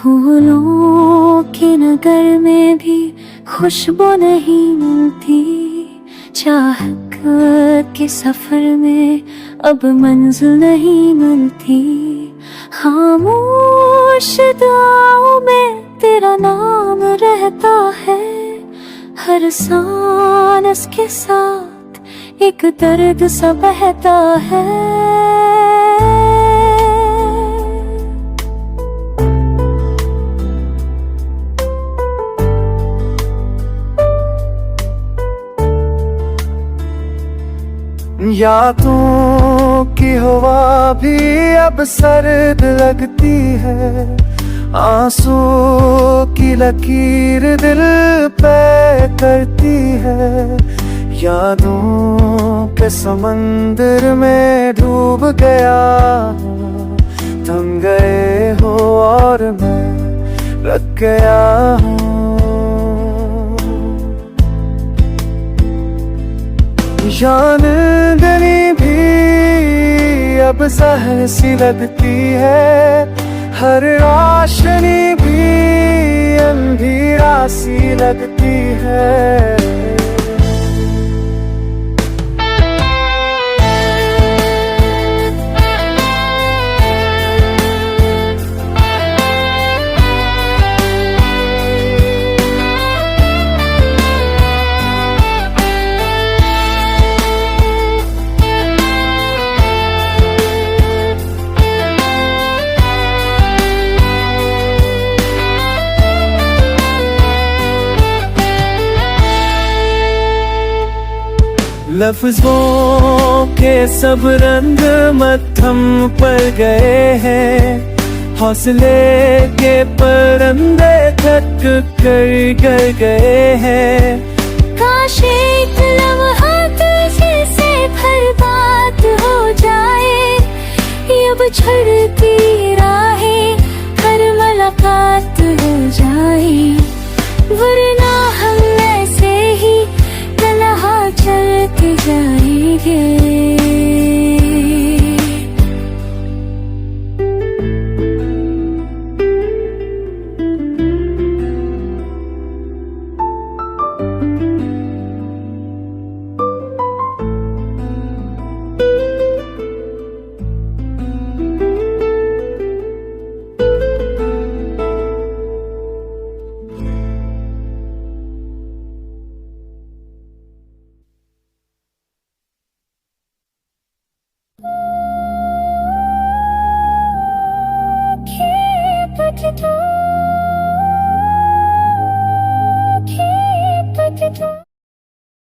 फूलों के नगर में भी खुशबू नहीं मिलती, चाहत के सफर में अब मंजिल नहीं मिलती। खामोश दुआओं में तेरा नाम रहता है, हर सांस के साथ एक दर्द सा बहता है। यादों की हवा भी अब सर्द लगती है, आंसू की लकीर दिल पे करती है। यादों के समंदर में डूब गया, थम गए हो और मैं रख गया हूँ। चांदनी भी अब जहर सी लगती है, हर रोशनी भी अंधेरा सी लगती है। लफ्जों के सब रंग मत्थम पर गए हैं, हौसले के परिंदे थक कर गर गए हैं। काश एक लम्हा तुझे से बर्बाद हो जाए, अब छड़ती राहें हर मुलाकात हो जाए, वरना हम ऐसे ही तन्हा चलते जाएंगे। Keep it